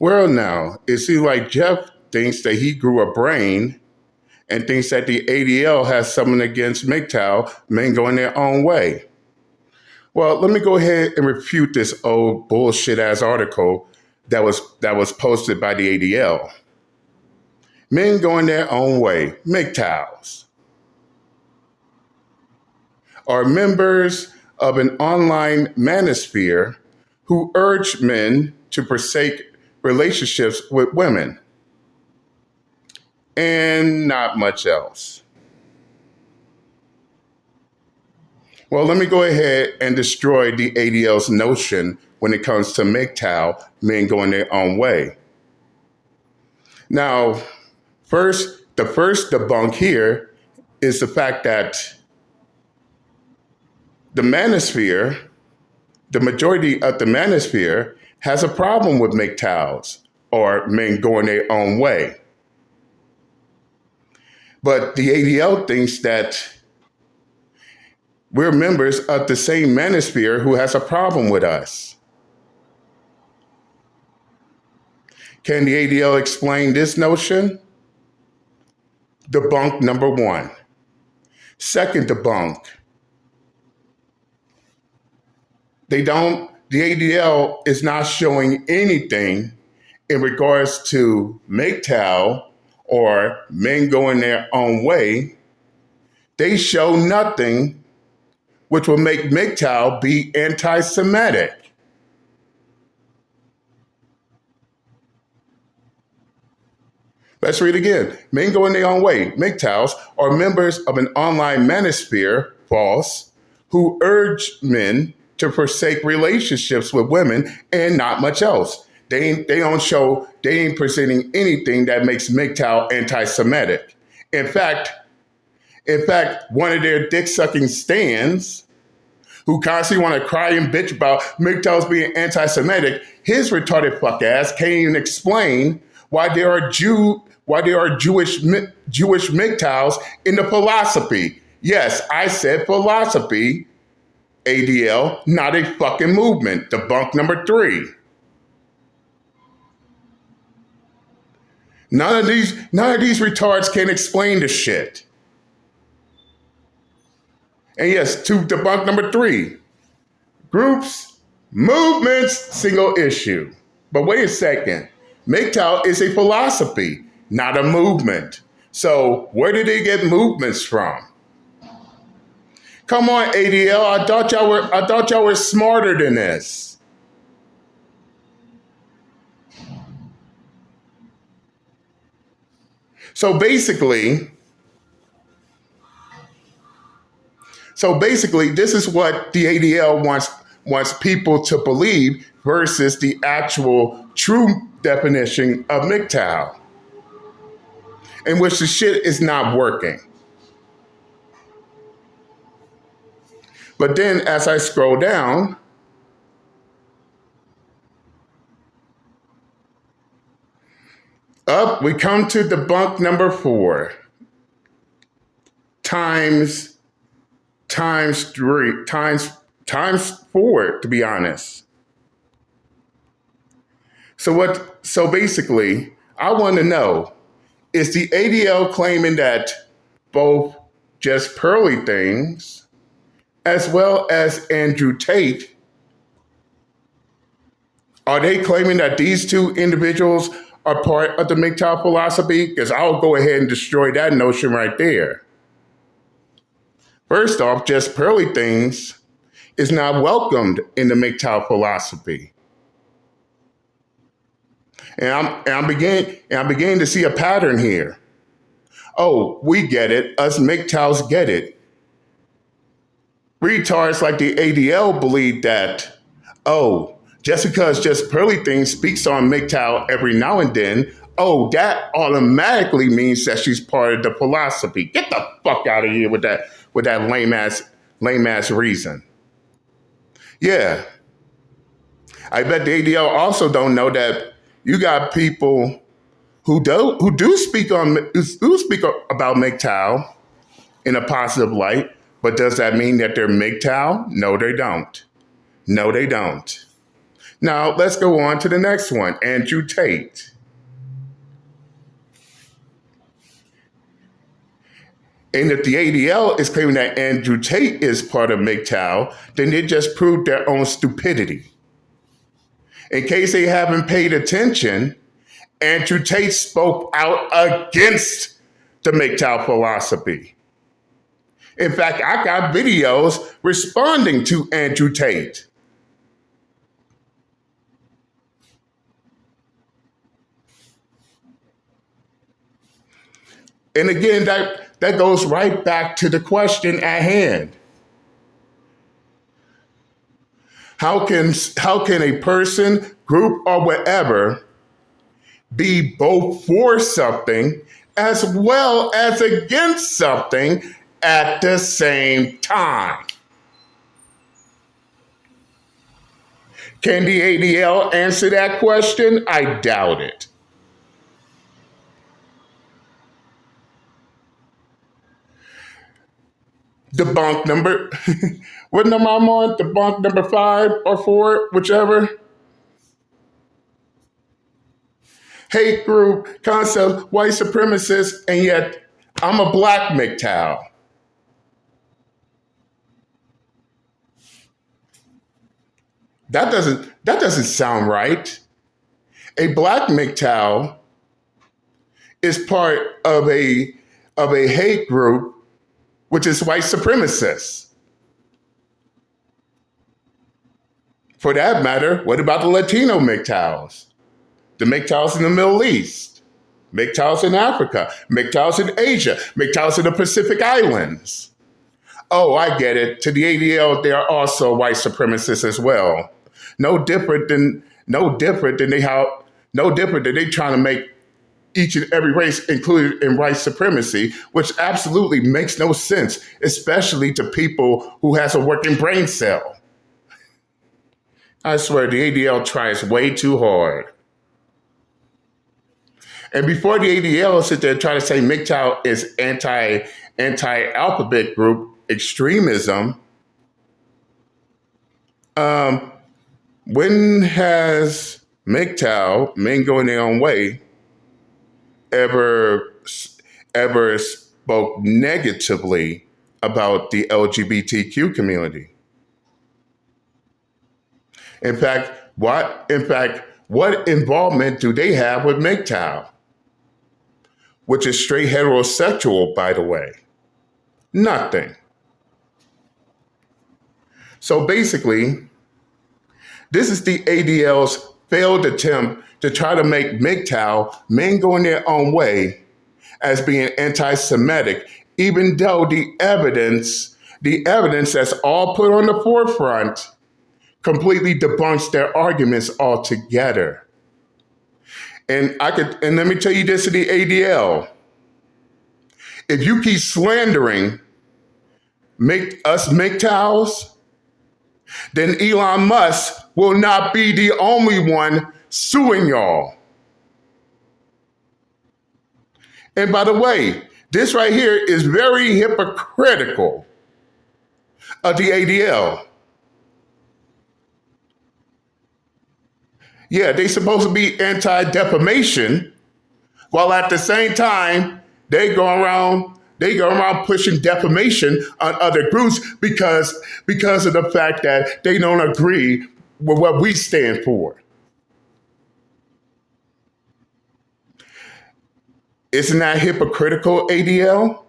Well, now, it seems like Jeff thinks that he grew a brain and thinks that the ADL has something against MGTOW, men going their own way. Well, let me go ahead and refute this old bullshit ass article that was posted by the ADL. Men going their own way, MGTOWs, are members of an online manosphere who urge men to forsake relationships with women and not much else. Well, let me go ahead and destroy the ADL's notion when it comes to MGTOW, men going their own way. Now, the first debunk here is the fact that the manosphere, the majority of the manosphere, has a problem with MGTOWs, or men going their own way. But the ADL thinks that we're members of the same manosphere who has a problem with us. Can the ADL explain this notion? Debunk number one. Second debunk. The ADL is not showing anything in regards to MGTOW or men going their own way. They show nothing which will make MGTOW be anti-Semitic. Let's read again. Men going their own way, MGTOWs, are members of an online manosphere, false, who urge men to forsake relationships with women and not much else. They ain't presenting anything that makes MGTOW anti-Semitic. In fact, one of their dick-sucking stans, who constantly want to cry and bitch about MGTOWs being anti-Semitic, his retarded fuck ass can't even explain why there are Jewish MGTOWs in the philosophy. Yes, I said philosophy, ADL, not a fucking movement. Debunk number three. None of these retards can explain the shit. And yes, to debunk number three, groups, movements, single issue. But wait a second. MGTOW is a philosophy, not a movement. So where did they get movements from? Come on, ADL. I thought y'all were smarter than this. So basically, this is what the ADL wants people to believe versus the actual true definition of MGTOW, in which the shit is not working. But then as I scroll down, up we come to debunk number 4. Times 4, to be honest. So basically, I want to know, is the ADL claiming that both Just Pearly Things as well as Andrew Tate, are they claiming that these two individuals are part of the MGTOW philosophy? Because I'll go ahead and destroy that notion right there. First off, Just Pearly Things is not welcomed in the MGTOW philosophy. And I'm beginning to see a pattern here. Oh, we get it. Us MGTOWs get it. Retards like the ADL believe that, oh, just because Just Pearly Things speaks on MGTOW every now and then, oh, that automatically means that she's part of the philosophy. Get the fuck out of here with that lame ass reason. Yeah. I bet the ADL also don't know that you got people who do speak about MGTOW in a positive light, but does that mean that they're MGTOW? No, they don't. Now, let's go on to the next one, Andrew Tate. And if the ADL is claiming that Andrew Tate is part of MGTOW, then they just proved their own stupidity. In case they haven't paid attention, Andrew Tate spoke out against the MGTOW philosophy. In fact, I got videos responding to Andrew Tate. And again, that goes right back to the question at hand. How can a person, group, or whatever be both for something as well as against something at the same time? Can the ADL answer that question? I doubt it. Debunk number, what number I'm on? Debunk number 5 or 4, whichever. Hate group, concept, white supremacist, and yet I'm a black MGTOW. That doesn't sound right. A black MGTOW is part of a hate group, which is white supremacists. For that matter, what about the Latino MGTOWs? The MGTOWs in the Middle East, MGTOWs in Africa, MGTOWs in Asia, MGTOWs in the Pacific Islands. Oh, I get it. To the ADL, they are also white supremacists as well. No different than they trying to make each and every race included in white supremacy, which absolutely makes no sense, especially to people who has a working brain cell. I swear the ADL tries way too hard. And before the ADL sit there and try to say MGTOW is anti-alphabet group extremism, when has MGTOW, men going their own way, ever spoke negatively about the LGBTQ community? In fact, what involvement do they have with MGTOW? Which is straight heterosexual, by the way. Nothing. So basically, this is the ADL's failed attempt to try to make MGTOW, men going their own way, as being anti-Semitic, even though the evidence that's all put on the forefront completely debunks their arguments altogether. And let me tell you this to the ADL. If you keep slandering us MGTOWs, then Elon Musk will not be the only one suing y'all. And by the way, this right here is very hypocritical of the ADL. Yeah, they supposed to be anti-defamation, while at the same time they go around pushing defamation on other groups because of the fact that they don't agree with what we stand for. Isn't that hypocritical, ADL?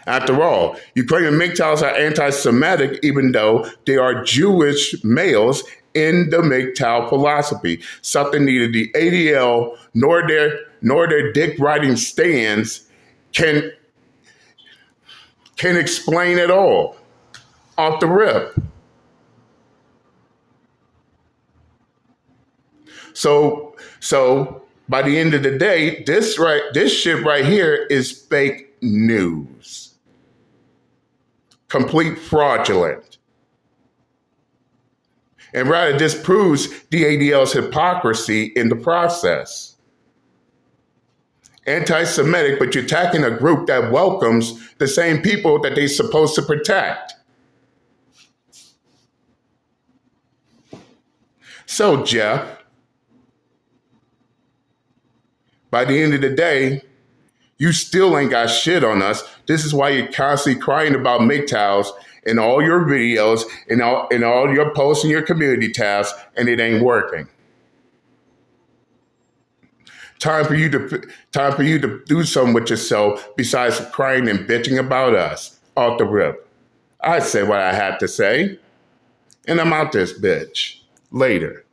After all, Ukrainian MGTOWs are anti-Semitic, even though they are Jewish males in the MGTOW philosophy. Something neither the ADL nor their dick riding stands can explain at all off the rip. So by the end of the day, this shit right here is fake news. Complete fraudulent. And rather disproves the ADL's hypocrisy in the process. Anti-Semitic, but you're attacking a group that welcomes the same people that they're supposed to protect. So, Jeff, by the end of the day, you still ain't got shit on us. This is why you're constantly crying about MGTOWs in all your videos and all your posts in your community tabs, and it ain't working. Time for you to do something with yourself besides crying and bitching about us. Off the rip. I said what I had to say, and I'm out this bitch. Later.